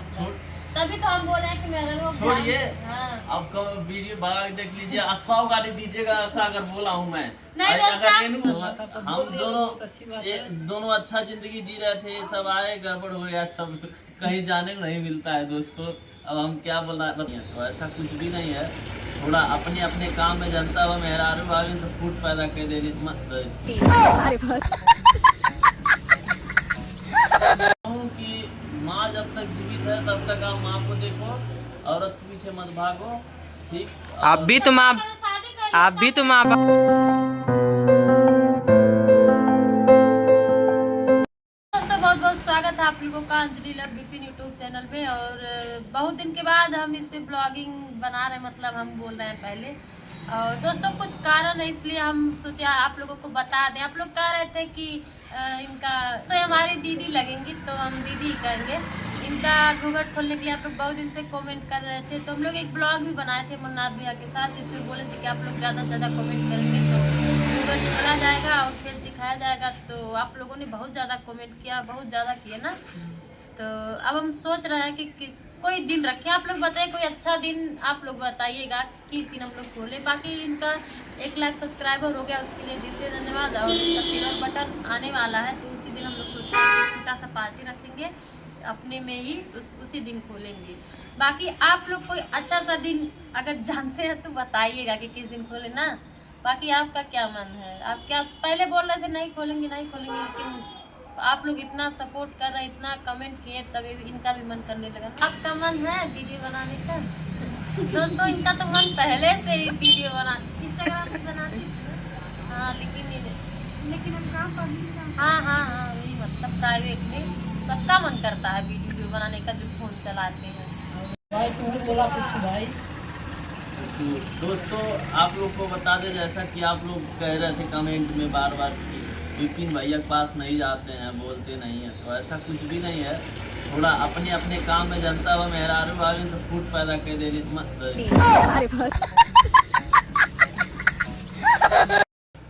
मतलब तभी तो हम बोल रहे हैं कि मेरा लोग छोड़िए। हाँ। अब कब वीडियो बना के देख लीजिए, 100 गाली दीजिएगा ऐसा अगर बोला हूँ मैं। नहीं अगर हम दोनों अच्छा जिंदगी जी रहे थे, सब आए गड़बड़ हो गया, सब कहीं जाने को नहीं मिलता है दोस्तों। अब हम क्या बोला, तो ऐसा कुछ भी नहीं है। थोड़ा अपने अपने काम में जनता हुआ मेहरारू आगे तो फूट पैदा कर दे रही कि माँ जब तक जीवित है तब तक आप माँ को देखो, औरत के पीछे मत भागो, ठीक। आप भी तो माँ दोस्तों बहुत बहुत स्वागत है आप लोगों का Anjali love Vipin YouTube channel में। और बहुत दिन के बाद हम इस पे ब्लॉगिंग बना रहे हैं, मतलब हम बोल रहे हैं पहले। और दोस्तों कुछ कारण है, इसलिए हम सोचे आप लोगों को बता दें। आप लोग कह रहे थे कि इनका तो हमारी दीदी लगेंगी, तो हम दीदी ही कहेंगे। इनका घूंघट खोलने के लिए आप लोग बहुत दिन से कमेंट कर रहे थे, तो हम लोग एक ब्लॉग भी बनाए थे मुन्नाथ भैया के साथ। इसमें बोले थे कि आप लोग ज़्यादा से ज़्यादा कमेंट करेंगे तो घूंघट खोला जाएगा और फेस दिखाया जाएगा। तो आप लोगों ने बहुत ज़्यादा कमेंट किया, बहुत ज़्यादा किया ना। तो अब हम सोच रहे हैं कि कोई दिन रखें। आप लोग बताइए कोई अच्छा दिन, आप लोग बताइएगा किस दिन हम लोग खोले। बाकी इनका 1 लाख सब्सक्राइबर हो गया, उसके लिए दिल से धन्यवाद। और इसका सिल्वर बटन आने वाला है, तो उसी दिन हम लोग सोचा छोटा सा पार्टी रखेंगे अपने में ही, उसी दिन खोलेंगे। बाकी आप लोग कोई अच्छा सा दिन अगर जानते हैं तो बताइएगा कि किस दिन खोले ना। बाकी आपका क्या मन है? आप क्या पहले बोल रहे थे नहीं खोलेंगे नहीं खोलेंगे, लेकिन आप लोग इतना सपोर्ट कर रहे हैं, इतना कमेंट किए, तभी इनका भी मन करने लगा। आपका मन है वीडियो बनाने का? दोस्तों इनका तो मन पहले से ही वीडियो इंस्टाग्राम पे बनाती थी। हाँ लेकिन हम काम कर हाँ वही मतलब प्राइवेट में सबका मन करता है वीडियो बनाने का, जो फोन चलाते हैं। दोस्तों आप लोग को बता दें, जैसा कि आप लोग कह रहे थे कमेंट में बार बार कि विपिन भैया के पास नहीं जाते हैं, बोलते नहीं है, तो ऐसा कुछ भी नहीं है। थोड़ा अपने अपने काम में जनता हुआ मेहरारू आगे तो फूट पैदा कर दे रही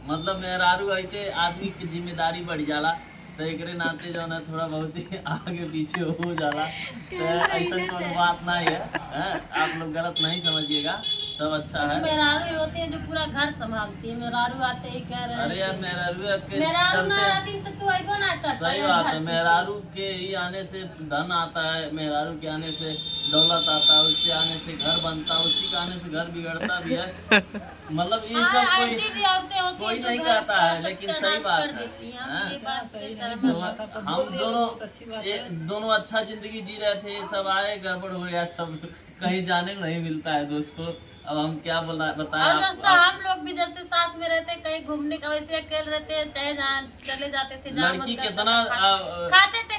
मतलब मेहरारू आते आदमी की जिम्मेदारी बढ़ जाला, तो एक नाते जो है थोड़ा बहुत ही आगे पीछे हो जाला। तो ऐसा कोई बात नहीं है, आप लोग गलत नहीं समझिएगा, सब अच्छा है। मेहरारू होते हैं जो पूरा घर संभालती है, मेहरारू आते ही कह रहे हैं। अरे यार मेहरारू तो तू ऐसा ना करता। सही बात है, मेहरारू के ही आने से धन आता है, मेहरारू के आने से दौलत आता है, उससे आने से घर बनता है, उसी के आने से घर बिगड़ता भी है। मतलब ये सब कोई नहीं कहता है, लेकिन सही बात है। हम दोनों अच्छा जिंदगी जी रहे थे, सब आए गड़बड़ हो गया, सब कहीं जाने को नहीं मिलता है दोस्तों। अब हम क्या बताएं। दोस्तों हम लोग भी जब से साथ में रहते, कहीं घूमने का वैसे अकेले रहते हैं, चाहे जहाँ चले जाते थे, लड़की कितना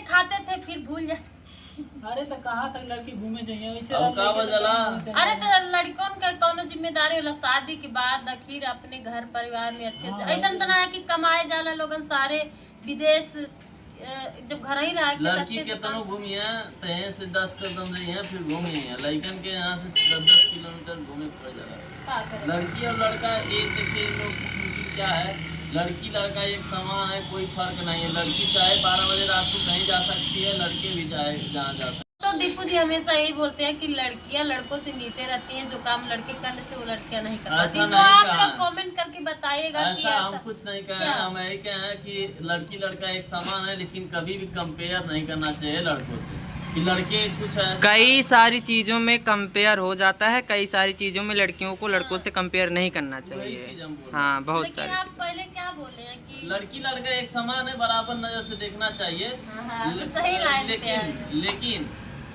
खाते थे फिर भूल जाते। अरे तो कहाँ तक लड़की घूमे जाइए वैसे। अरे तो लड़कों का कोनो जिम्मेदारी होला शादी के बाद आखिर अपने घर परिवार में अच्छे से। ऐसा तो ना है कि कमाए जाला लोगन सारे विदेश, जब घर ही रह लड़की कितनों घूमिए तहे से 10 कदम जाइए फिर घूमिए, लड़कन के यहाँ से 10 किलोमीटर घूमे पड़ जाएगा। लड़की और लड़का एक देखिए लोग क्या है, लड़की लड़का एक समान है, कोई फर्क नहीं है। लड़की चाहे 12 बजे रात को कहीं जा सकती है, लड़के भी चाहे जहाँ जा सकते। तो दीपू जी हमेशा यही बोलते हैं कि लड़कियां लड़कों से नीचे रहती हैं, जो काम लड़के कर लेते वो लड़कियां नहीं कर पाती। तो आप लोग कमेंट करके बताइएगा कि ऐसा हम कुछ नहीं कहे हैं। हम यही कहे हैं कि लड़की लड़का एक समान है, लेकिन कभी भी कंपेयर नहीं करना चाहिए लड़कों से कि लड़के कुछ है। कई सारी चीजों में कंपेयर हो जाता है, कई सारी चीजों में लड़कियों को लड़कों से कंपेयर नहीं करना चाहिए। हाँ बहुत सारी। आप पहले क्या बोले हैं कि लड़की लड़का एक समान है, बराबर नजर से देखना चाहिए। सही लाइन पे है। लेकिन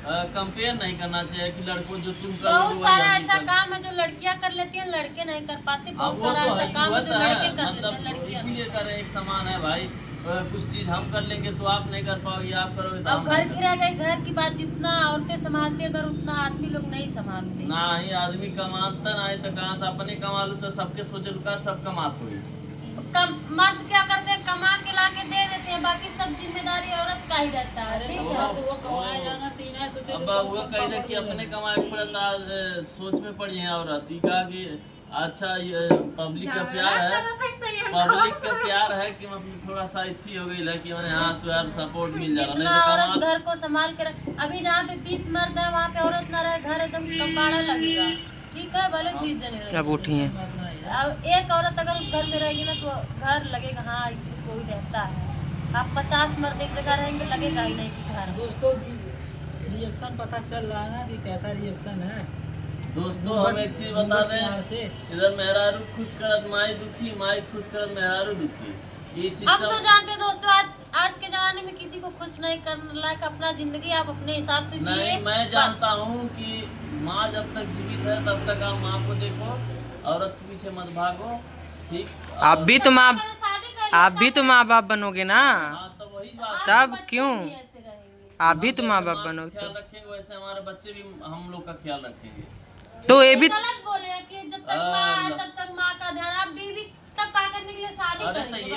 कंपेयर नहीं करना चाहिए कि लड़कों जो तुम कर बहुत सारा ऐसा काम है जो लड़कियां कर लेती हैं, लड़के नहीं कर पाते। बहुत सारा ऐसा काम है जो लड़के कर लेते हैं, लड़कियां। इसीलिए कर एक समान है भाई। कुछ चीज हम कर लेंगे तो आप नहीं कर पाओगे, आप करोगे तो अब घर की रह गई, घर की बात जितना औरतें संभालती है, अगर उतना आदमी लोग नहीं संभालते। ना ही आदमी कमाता नहीं तो कहाँ से अपने कमा लो, तो सबके सोचल का सब कमात हुई। मर्द क्या करते हैं, कमा के ला के दे देते हैं, बाकी सब जिम्मेदारी औरत का ही रहता है। ठीक है, तो वो कमाए जाना तीन है अब वो कह दे कि अपने कमाए पड़ता, सोच में पड़ जाए औरत का कि अच्छा ये पब्लिक का प्यार है, पब्लिक का प्यार है कि मतलब थोड़ा सा इतनी हो गई है कि मैंने हाँ तो यार सपोर्ट मिल जा रहा जितना औरत घर को संभाल के अभी जहाँ पे 20 मर्द है वहाँ पे औरत ना रहे, घर एकदम कपाड़ा लगेगा। ठीक है, भले 20 जने रहे। अब उठी हैं। अब एक औरत अगर उस घर में रहेगी ना तो घर लगेगा हाँ इसमें कोई रहता है। आप 50 मर्द एक जगह रहेंगे लगेगा ही नहीं कि घर। दोस्तों रिएक्शन पता चल रहा है ना कि कैसा रिएक्शन है। दोस्तों हम एक चीज बता दें, इधर मेहरारू खुश करत माई दुखी, माई खुश करत मेहरारू दुखी, ये हम तो सिस्टम। जानते हैं दोस्तों, आज के जमाने में किसी को खुश नहीं करने लायक, अपना जिंदगी आप अपने हिसाब से जिए। नहीं, मैं जानता हूँ कि माँ जब तक जीवित है तब तक आप माँ को देखो, औरत के पीछे मत भागो। ठीक, आप भी तो माँ बाप बनोगे ना, हाँ तो वही बात, तब क्यों आप भी तो माँ बाप जैसे बनोगे। ख्याल रखेंगे वैसे हमारे बच्चे भी हम लोग का ख्याल रखेंगे। तो ये भी गलत बोले हैं कि जब तक माँ है तब तक माँ का ध्यान। आप बीवी तब क्या करने के लिए शादी अरे तो करेंगे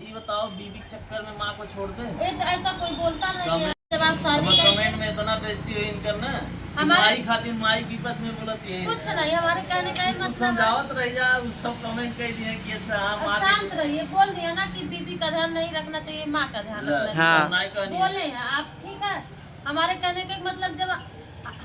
ये बताओ बीवी के चक्कर में माँ को छोड़ दे। ऐसा कोई बोलता नहीं है। जब आप शादी कमेंट करेंगे में इतना बेइज्जती हुई इनकर ना, हमारे- माई खातिर माई की पक्ष में बोलती है। कुछ नहीं, हमारे कहने का ही कुछ मतलब है। समझावत रह जा, सब कमेंट कर दिए कि अच्छा हाँ अब माँ शांत रहिए, बोल दिया ना कि बीबी का ध्यान नहीं रखना चाहिए, माँ का ध्यान रखना चाहिए। हाँ। बोले हैं आप, ठीक है। हमारे कहने का मतलब जब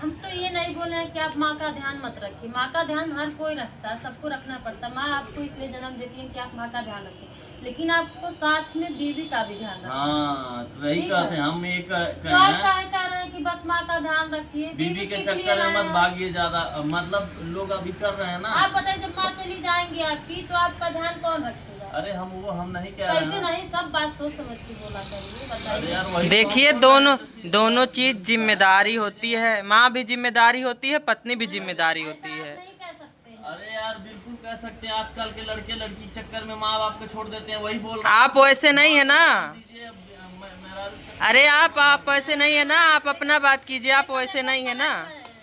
हम तो ये नहीं बोले हैं कि आप माँ का ध्यान मत रखिए। माँ का ध्यान हर कोई रखता है, सबको रखना पड़ता है। माँ आपको इसलिए जन्म देती है कि आप माँ का ध्यान रखें, लेकिन आपको साथ में बीवी का भी ध्यान रखना। हाँ तो वही ठीक कहते है। हैं हम, एक तो आप कह रहे हैं कि बस माँ का ध्यान रखिए, बीवी के किस लिए चक्कर में लाए मत हैं? भागिए ज्यादा, मतलब लोग अभी कर रहे हैं ना। आप बताइए, जब माँ चली जाएंगी आपकी तो आपका ध्यान कौन रखेगा? अरे हम नहीं कह रहे कैसे हैं। नहीं, सब बात सोच समझ के बोला करिए, अरे बताइए। यार वही देखिए तो- दोनों चीज जिम्मेदारी होती है। माँ भी जिम्मेदारी होती है, पत्नी भी जिम्मेदारी होती ऐसा है। आप नहीं कह सकते हैं। अरे यार बिल्कुल कह सकते हैं, आजकल के लड़के लड़की के चक्कर में माँ बाप को छोड़ देते हैं, वही बोल रहे हैं। आप वैसे नहीं है ना। दीजिए, मेहरारू चक्कर- अरे आप वैसे नहीं है ना, आप अपना बात कीजिए। आप वैसे नहीं है ना,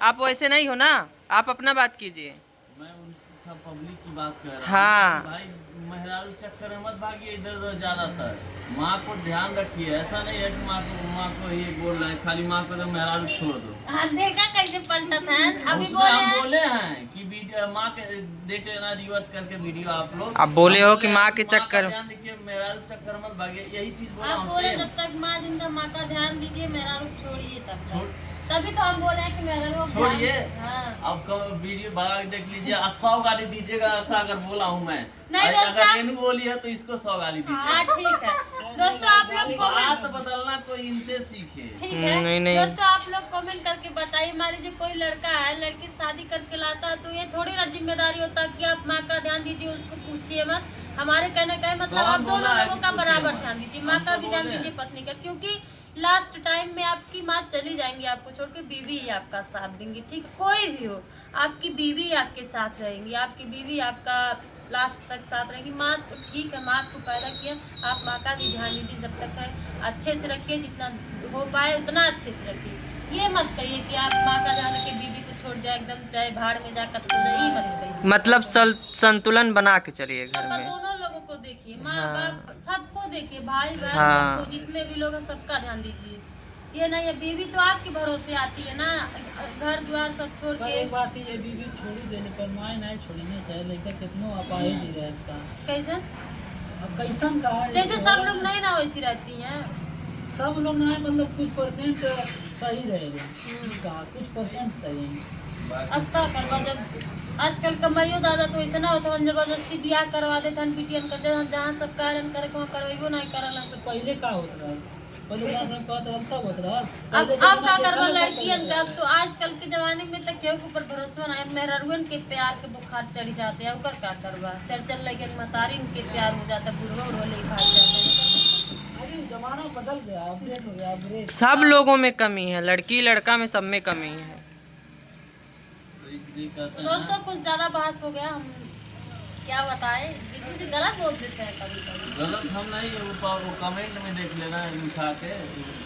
आप वैसे नहीं हो ना, आप अपना बात कीजिए। मैं उनकी सब पब्लिक की बात कर रहा हूँ। हाँ। भाई मेहरारू चक्कर में मत भागिए इधर उधर ज्यादातर, माँ को ध्यान रखिए। ऐसा नहीं है कि माँ को ये बोल रहे हैं खाली माँ को तो मेहरारू छोड़ दो। हाँ, देखा कैसे पलटा था अभी उसमें बोले हम हैं। बोले हैं कि वीडियो माँ के देख लेना, रिवर्स करके वीडियो आप लोग। आप बोले हो कि हम माँ बोले के हैं, चक्कर- का ध्यान देखिए, मेहरारू चक्कर मत भागिए, यही चीज बोला आप हूँ बोले सेम। जब तक माँ जिंदा, माँ का ध्यान दीजिए, मेरा रुख छोड़िए तब छोड़- तक। तभी तो हम बोले हैं कि मेरा रुख छोड़िए। हाँ। अब वीडियो बना के देख लीजिए, 100 गाली दीजिएगा ऐसा अगर बोला हूँ मैं। नहीं अगर दोस्तों, रेनू बोली है तो इसको 100 गाली दीजिए। हाँ ठीक है दोस्तों, आप लोग बात कमेंट, बदलना कोई इनसे सीखे। ठीक है नहीं। दोस्तों, आप लोग कमेंट करके बताइए। मान लीजिए कोई लड़का है, लड़की शादी करके लाता है, तो ये थोड़ी ना जिम्मेदारी होता है कि आप माँ का ध्यान दीजिए, उसको पूछिए मत। हमारे कहने का है मतलब कौन आप दोनों बोला है लोगों कि का पूछिए बराबर मत? ध्यान दीजिए, हम माँ का तो भी ध्यान बोले हैं। दीजिए, पत्नी का, क्योंकि लास्ट टाइम में आपकी माँ चली जाएंगी आपको छोड़ के, बीवी ही आपका साथ देंगी। ठीक, कोई भी हो, आपकी बीवी आपके साथ रहेंगी, आपकी बीवी आपका लास्ट तक साथ रहेंगी। माँ तो ठीक है, माँ आपको पैदा किया, आप माँ का भी ध्यान दीजिए, जब तक है अच्छे से रखिए, जितना हो पाए उतना अच्छे से रखिए। ये मत कहिए कि आप माँ का ध्यान रखिए, बीवी को छोड़ दिया एकदम चाहे भाड़ में जा कत्तो नहीं, मत कहिए। मतलब संतुलन बना के चलिए घर सबका में। दोनों लोगों को देखिए, माँ हाँ। बाप सबको देखिए, भाई बहन हाँ। सबको, जितने भी लोग हैं सबका ध्यान दीजिए। ये नहीं है, बीवी तो आपके भरोसे आती है ना, घर द्वार सब छोड़ पर के। एक बात ये बीवी छोड़ी देने पर माँ नहीं छोड़नी चाहिए, लेकिन कितनों अपाहिज ही रहता है। कैसे अब कैसन का है, जैसे सब लोग नहीं ना वैसी रहती हैं। सब लोग नहीं, मतलब कुछ परसेंट सही रहेगा, कहा कुछ परसेंट सही है। अच्छा करवा, जब आजकल कमाइयो दादा तो ऐसे ना होता, हम जबरदस्ती ब्याह करवा देते हैं, बिटियन कर देते हैं, जहाँ सब कारण करे वहाँ करवेबो नहीं करल। तो पहले का होत रहा, पहले का सब कहत रहल तब होत रहा। अब का करवा लड़कियन का, अब तो आजकल के जमाने में तक केहू के ऊपर भरोसा नहीं है। मेहरुअन के प्यार के बुखार चढ़ जाते हैं, उकर क्या करवा, चल लगे मतारिन के प्यार हो जाता है, बुढ़ो उड़ो ले भाग जाते हैं। अरे जमाना बदल गया, अपडेट हो गया, अपग्रेड। सब लोगों में कमी है, लड़की लड़का में सब में कमी है। तो इसलिए कहते हैं दोस्तों कुछ ज्यादा बहस हो गया, हम क्या बताएं, कुछ गलत बोल देते हैं कभी कभी। गलत हम नहीं, वो कमेंट में देख लेना उठा के,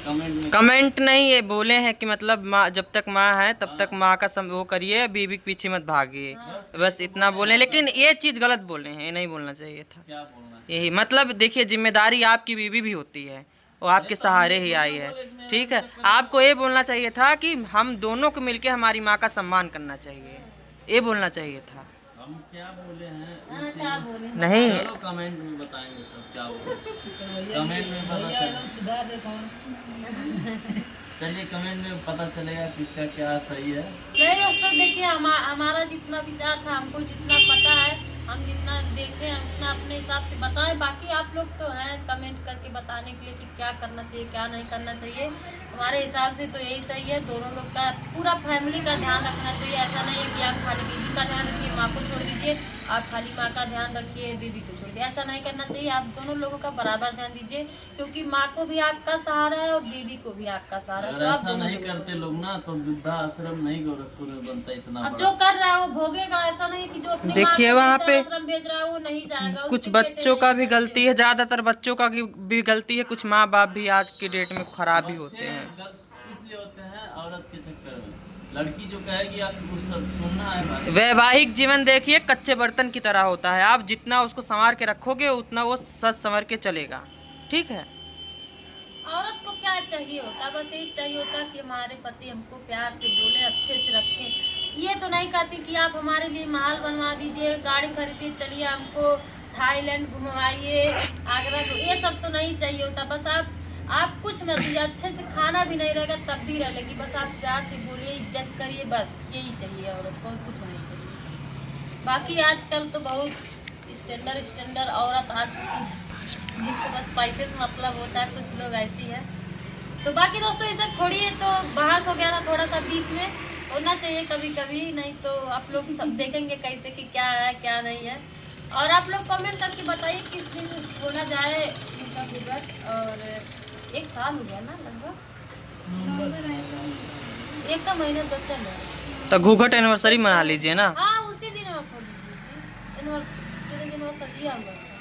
कमेंट में। कमेंट नहीं, ये बोले हैं कि मतलब माँ जब तक माँ है तब तक माँ का वो करिए, बीवी के पीछे मत भागिए, बस इतना बोले। लेकिन ये चीज़ गलत बोले हैं, ये नहीं बोलना चाहिए था। क्या बोलना यही मतलब देखिए, जिम्मेदारी आपकी बीवी भी होती है, वो आपके सहारे ही आई है। ठीक है, आपको ये बोलना चाहिए था कि हम दोनों को मिलके हमारी माँ का सम्मान करना चाहिए, ये बोलना चाहिए था। हम क्या बोले हैं हाँ, क्या बोले नहीं चलो कमेंट में बताएंगे सब क्या हुआ, कमेंट में पता भैया चले। एकदम सुधार देता हूँ। चलिए कमेंट में पता चलेगा किसका क्या सही है। नहीं दोस्तों देखिए, हमारा जितना विचार था, हमको जितना पता है, हम जितना देखे हम उतना अपने हिसाब से बताएं। बाकी आप लोग तो हैं कमेंट करके बताने के लिए कि क्या करना चाहिए क्या नहीं करना चाहिए। हमारे हिसाब से तो यही सही है, दोनों लोग का पूरा फैमिली का ध्यान रखना चाहिए। ऐसा नहीं है कि आप खाली बीबी का ध्यान रखिए, माँ को छोड़ दीजिए, आप खाली माँ का ध्यान रखिए, बीबी को छोड़ दीजिए, ऐसा नहीं करना चाहिए। आप दोनों लोगों का बराबर ध्यान दीजिए, क्योंकि माँ को भी आपका सहारा है और बीबी को भी आपका सहारा है। अगर तो आप ऐसा दोनों नहीं लोगों को- करते लोग ना तो वृद्धा आश्रम नहीं गोरखपुर में बनता इतना अब बड़ा। जो कर रहा है वो भोगेगा। ऐसा नहीं कि जो अपनी माँ देखिए को वहाँ पे वृद्धाश्रम भेज रहा है वो नहीं जाएगा। कुछ उसके बेटे बच्चों का नहीं, भी बच्चे गलती है, ज्यादातर बच्चों का भी गलती है, कुछ माँ बाप भी आज की डेट में खराब ही होते हैं। इसलिए होते हैं औरत के चक्कर में। लड़की जो कहेगी आपको सब सुनना है बात। वैवाहिक जीवन देखिए कच्चे बर्तन की तरह होता है, आप जितना उसको संवार के रखोगे उतना वो सच संवर के चलेगा। ठीक है, औरत को क्या चाहिए होता, बस यही चाहिए होता कि हमारे पति हमको प्यार से बोले, अच्छे से रखें। ये तो नहीं कहती कि आप हमारे लिए महल बनवा दीजिए, गाड़ी खरीदिए, चलिए हमको थाईलैंड घुमवाइए, आगरा, ये सब तो नहीं चाहिए होता। बस आप कुछ मत दीजिए, अच्छे से खाना भी नहीं रहेगा तब भी रह लेगी, बस आप प्यार से बोलिए, इज्जत करिए, बस यही चाहिए औरत को, कुछ नहीं चाहिए। बाकी आजकल तो बहुत स्टैंडर्ड औरत आ चुकी है, जिनको बस पैसे से मतलब होता है, कुछ लोग ऐसी है। तो बाकी दोस्तों ये सब छोड़िए, तो बहस हो गया था थोड़ा सा, बीच में होना चाहिए कभी कभी, नहीं तो आप लोग सब देखेंगे कैसे कि क्या है क्या नहीं है। और आप लोग कमेंट करके बताइए किस दिन बोला जाए उनका विगत। और 1 साल हो गया ना लगभग, 1 महीने 10 दिन है। तो घूघट एनिवर्सरी मना लीजिए ना। हाँ उसी दिन खोल दीजिए, एनिवर्सरी हुआ।